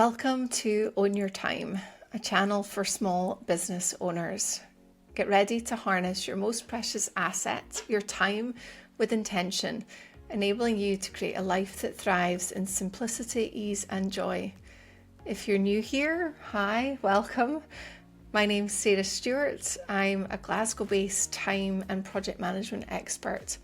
Welcome to Own Your Time, a channel for small business owners. Get ready to harness your most precious asset, your time, with intention, enabling you to create a life that thrives in simplicity, ease, and joy. If you're new here, hi, welcome. My name's Sarah Stewart. I'm a Glasgow-based time and project management expert.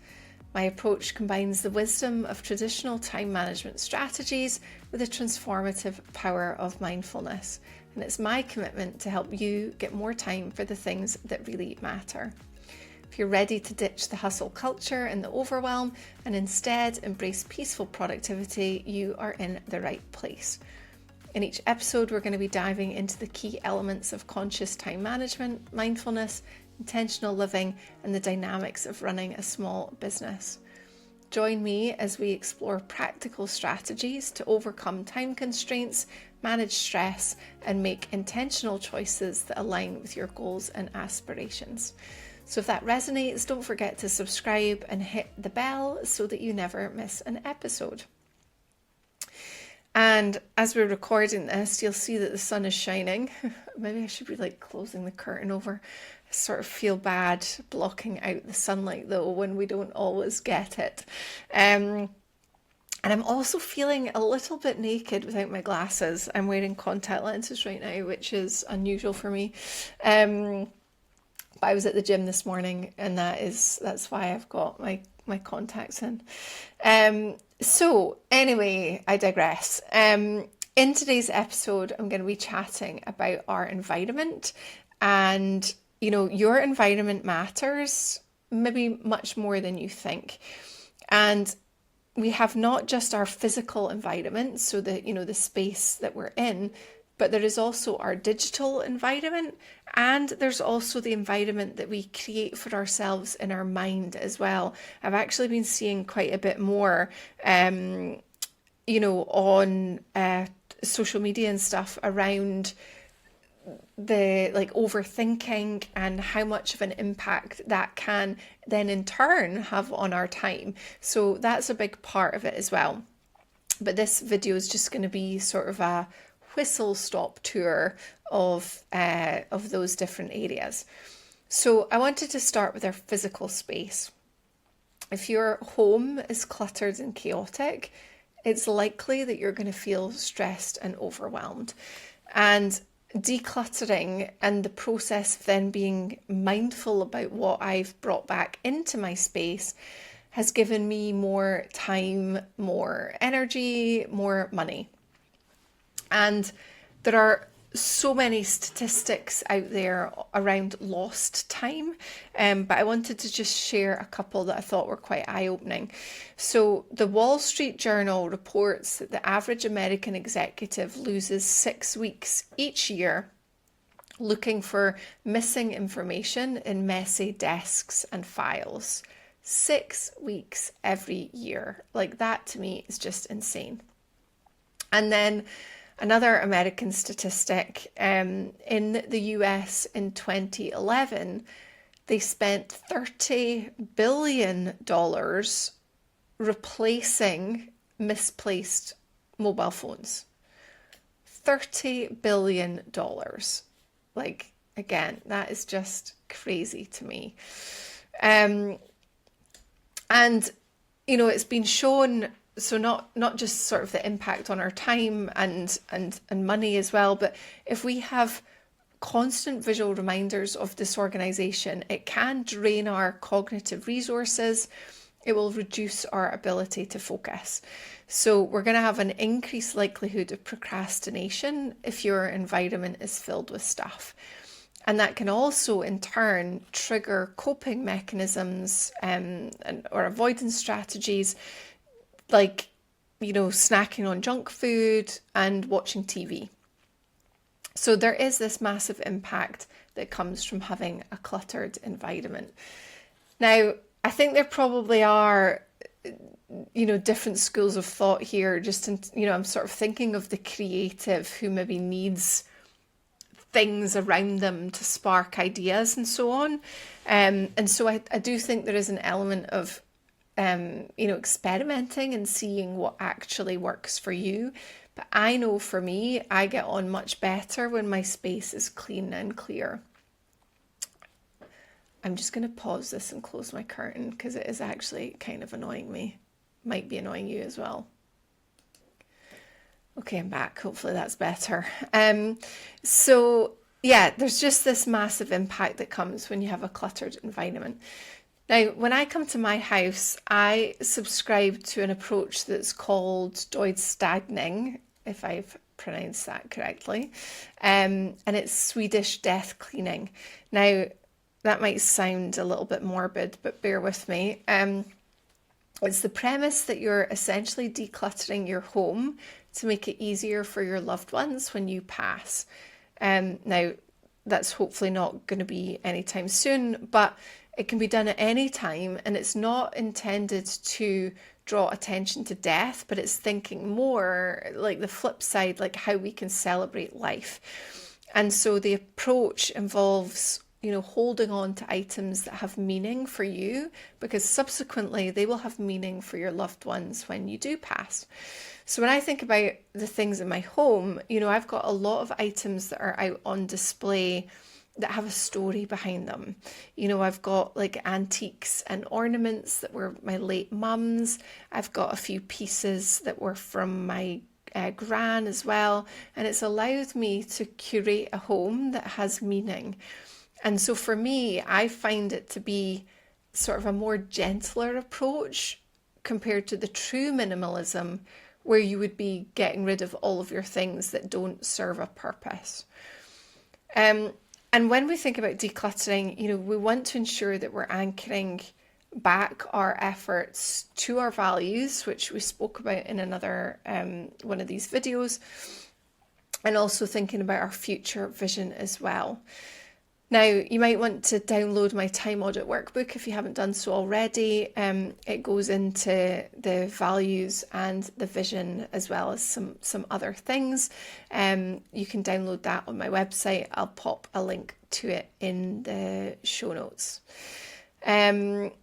My approach combines the wisdom of traditional time management strategies with the transformative power of mindfulness. And it's my commitment to help you get more time for the things that really matter. If you're ready to ditch the hustle culture and the overwhelm and instead embrace peaceful productivity, you are in the right place. In each episode, we're going to be diving into the key elements of conscious time management, mindfulness, intentional living, and the dynamics of running a small business. Join me as we explore practical strategies to overcome time constraints, manage stress, and make intentional choices that align with your goals and aspirations. So if that resonates, don't forget to subscribe and hit the bell so that you never miss an episode. And as we're recording this, you'll see that the sun is shining. Maybe I should be closing the curtain over. I sort of feel bad blocking out the sunlight though when we don't always get it. And I'm also feeling a little bit naked without my glasses. I'm wearing contact lenses right now, which is unusual for me. But I was at the gym this morning and that's why I've got my contacts in. So anyway, I digress. In today's episode, I'm going to be chatting about our environment, and your environment matters maybe much more than you think. And we have not just our physical environment, so the space that we're in, but there is also our digital environment, and there's also the environment that we create for ourselves in our mind as well. I've actually been seeing quite a bit more, on social media and stuff around the overthinking and how much of an impact that can then in turn have on our time. So that's a big part of it as well. But this video is just going to be sort of a whistle stop tour of those different areas. So I wanted to start with our physical space. If your home is cluttered and chaotic, it's likely that you're going to feel stressed and overwhelmed. And decluttering and the process of then being mindful about what I've brought back into my space has given me more time, more energy, more money. And there are so many statistics out there around lost time, but I wanted to just share a couple that I thought were quite eye-opening. So the Wall Street Journal reports that the average American executive loses 6 weeks each year looking for missing information in messy desks and files. 6 weeks every year. That to me is just insane. And then another American statistic, in the US in 2011, they spent $30 billion replacing misplaced mobile phones. $30 billion. Again, that is just crazy to me. And, it's been shown, so not just sort of the impact on our time and money as well, but if we have constant visual reminders of disorganization, it can drain our cognitive resources. It will reduce our ability to focus. So we're going to have an increased likelihood of procrastination if your environment is filled with stuff. And that can also, in turn, trigger coping mechanisms or avoidance strategies like, snacking on junk food and watching TV. So there is this massive impact that comes from having a cluttered environment. Now, I think there probably are, different schools of thought here. I'm sort of thinking of the creative who maybe needs things around them to spark ideas and so on. And so I do think there is an element of experimenting and seeing what actually works for you. But I know for me, I get on much better when my space is clean and clear. I'm just going to pause this and close my curtain because it is actually kind of annoying me. Might be annoying you as well. Okay, I'm back. Hopefully that's better. So yeah, there's just this massive impact that comes when you have a cluttered environment. Now, when I come to my house, I subscribe to an approach that's called Stagning, if I've pronounced that correctly, and it's Swedish Death Cleaning. Now, that might sound a little bit morbid, but bear with me. It's the premise that you're essentially decluttering your home to make it easier for your loved ones when you pass. Now, that's hopefully not going to be anytime soon, but it can be done at any time, and it's not intended to draw attention to death, but it's thinking more like the flip side, like how we can celebrate life. And so the approach involves, holding on to items that have meaning for you, because subsequently they will have meaning for your loved ones when you do pass. So when I think about the things in my home, I've got a lot of items that are out on display that have a story behind them. I've got like antiques and ornaments that were my late mum's. I've got a few pieces that were from my gran as well. And it's allowed me to curate a home that has meaning. And so for me, I find it to be sort of a more gentler approach compared to the true minimalism, where you would be getting rid of all of your things that don't serve a purpose. And when we think about decluttering, we want to ensure that we're anchoring back our efforts to our values, which we spoke about in another one of these videos, and also thinking about our future vision as well. Now, you might want to download my time audit workbook if you haven't done so already. It goes into the values and the vision, as well as some other things. You can download that on my website. I'll pop a link to it in the show notes. And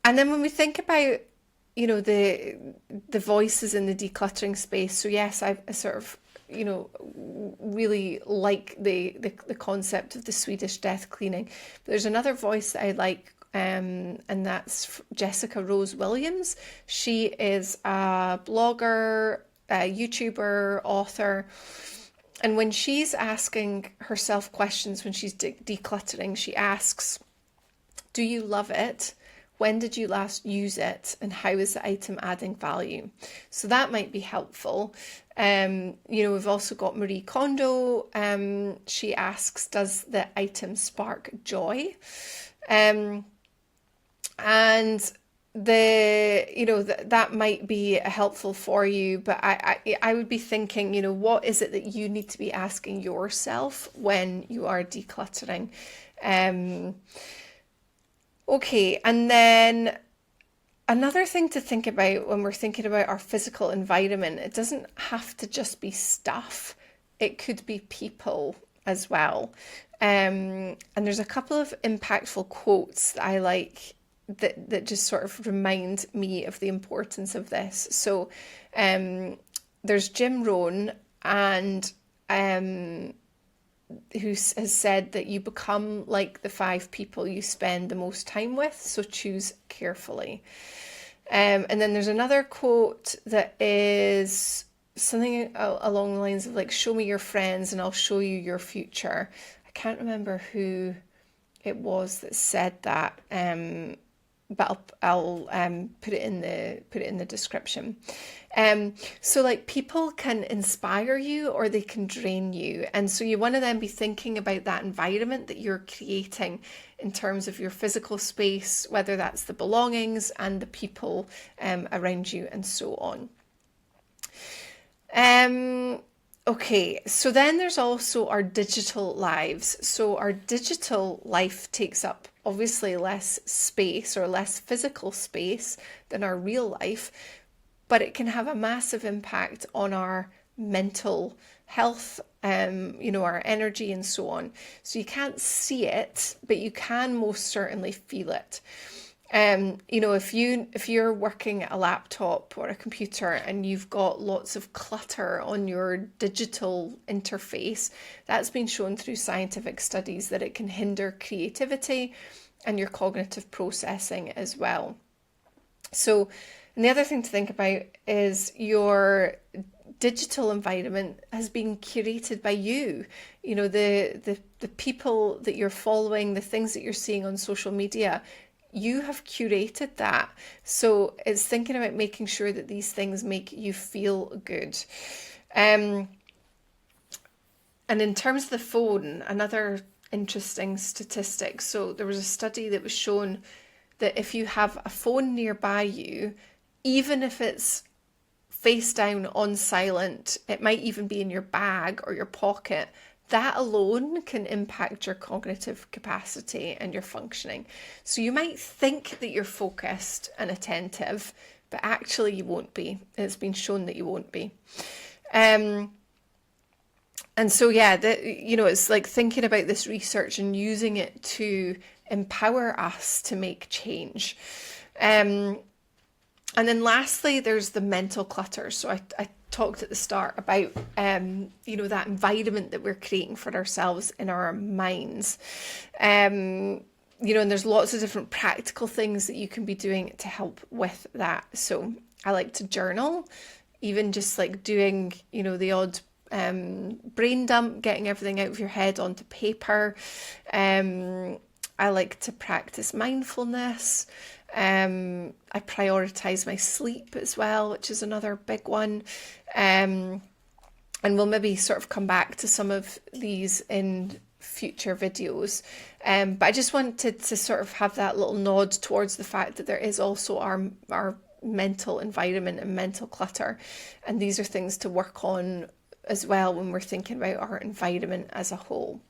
then when we think about, the voices in the decluttering space. So yes, I sort of really like the concept of the Swedish death cleaning. But there's another voice that I like, and that's Jessica Rose Williams. She is a blogger, a YouTuber, author. And when she's asking herself questions, when she's decluttering, she asks, do you love it? When did you last use it? And how is the item adding value? So that might be helpful. We've also got Marie Kondo. She asks, does the item spark joy? And that might be helpful for you, but I would be thinking, what is it that you need to be asking yourself when you are decluttering? Okay, and then another thing to think about when we're thinking about our physical environment, it doesn't have to just be stuff. It could be people as well. And there's a couple of impactful quotes that I like that just sort of remind me of the importance of this. So there's Jim Rohn, and who has said that you become like the 5 people you spend the most time with, so choose carefully. And then there's another quote that is something along the lines of like, show me your friends and I'll show you your future. I can't remember who it was that said that, but I'll put it in the description. So like, people can inspire you or they can drain you, and so you want to then be thinking about that environment that you're creating in terms of your physical space, whether that's the belongings and the people around you and so on. Okay, so then there's also our digital lives. So our digital life takes up obviously less space or less physical space than our real life, but it can have a massive impact on our mental health, our energy and so on. So you can't see it, but you can most certainly feel it. If you're working at a laptop or a computer and you've got lots of clutter on your digital interface, that's been shown through scientific studies that it can hinder creativity and your cognitive processing as well. So, and the other thing to think about is your digital environment has been curated by you. The people that you're following, the things that you're seeing on social media, you have curated that. So it's thinking about making sure that these things make you feel good. And in terms of the phone, another interesting statistic. So there was a study that was shown that if you have a phone nearby you, even if it's face down on silent, it might even be in your bag or your pocket, that alone can impact your cognitive capacity and your functioning. So you might think that you're focused and attentive, but actually you won't be. It's been shown that you won't be. And so, it's like thinking about this research and using it to empower us to make change. And then lastly, there's the mental clutter. So I talked at the start about, that environment that we're creating for ourselves in our minds. And there's lots of different practical things that you can be doing to help with that. So I like to journal, even just like doing, the odd brain dump, getting everything out of your head onto paper. I like to practice mindfulness. I prioritize my sleep as well, which is another big one. And we'll maybe sort of come back to some of these in future videos. But I just wanted to sort of have that little nod towards the fact that there is also our mental environment and mental clutter. And these are things to work on as well when we're thinking about our environment as a whole.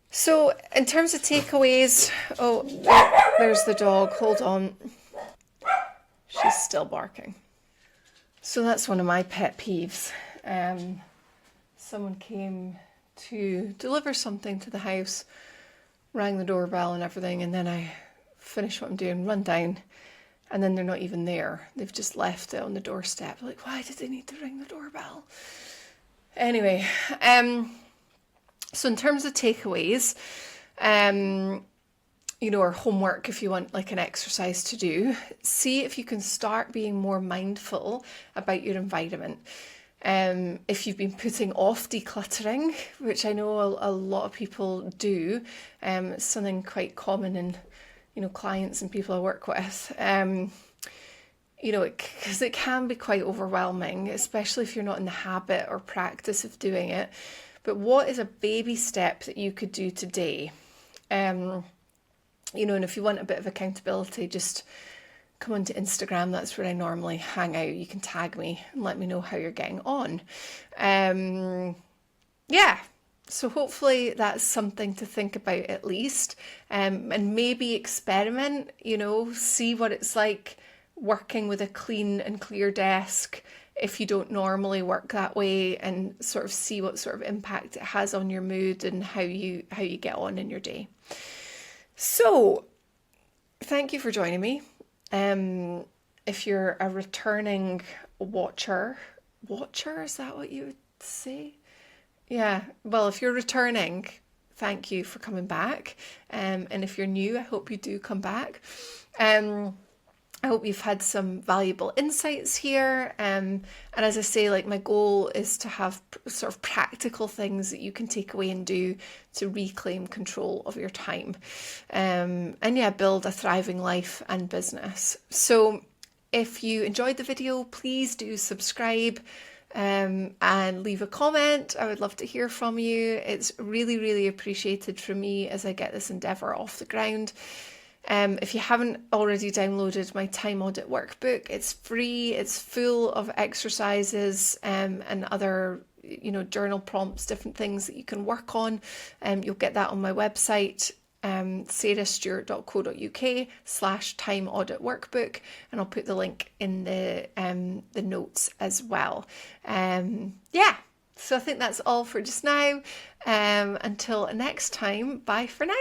So in terms of takeaways, there's the dog, hold on. She's still barking. So that's one of my pet peeves. Someone came to deliver something to the house, rang the doorbell and everything, and then I finish what I'm doing, run down, and then they're not even there. They've just left it on the doorstep. Like, why did they need to ring the doorbell? Anyway, so in terms of takeaways, or homework, if you want like an exercise to do, see if you can start being more mindful about your environment. If you've been putting off decluttering, which I know a lot of people do, it's something quite common in, clients and people I work with. Because it can be quite overwhelming, especially if you're not in the habit or practice of doing it. But what is a baby step that you could do today? And if you want a bit of accountability, just come onto Instagram. That's where I normally hang out. You can tag me and let me know how you're getting on. So hopefully that's something to think about at least. And maybe experiment, see what it's like working with a clean and clear desk if you don't normally work that way, and sort of see what sort of impact it has on your mood and how you get on in your day. So thank you for joining me. If you're a returning watcher, is that what you would say? Yeah, well, if you're returning, thank you for coming back. And if you're new, I hope you do come back. I hope you've had some valuable insights here. And as I say, like, my goal is to have sort of practical things that you can take away and do to reclaim control of your time. Build a thriving life and business. So if you enjoyed the video, please do subscribe and leave a comment. I would love to hear from you. It's really, really appreciated from me as I get this endeavour off the ground. If you haven't already downloaded my time audit workbook, it's free. It's full of exercises and other, journal prompts, different things that you can work on. You'll get that on my website, sarahstewart.co.uk/time audit workbook, and I'll put the link in the notes as well. So I think that's all for just now. Until next time, bye for now.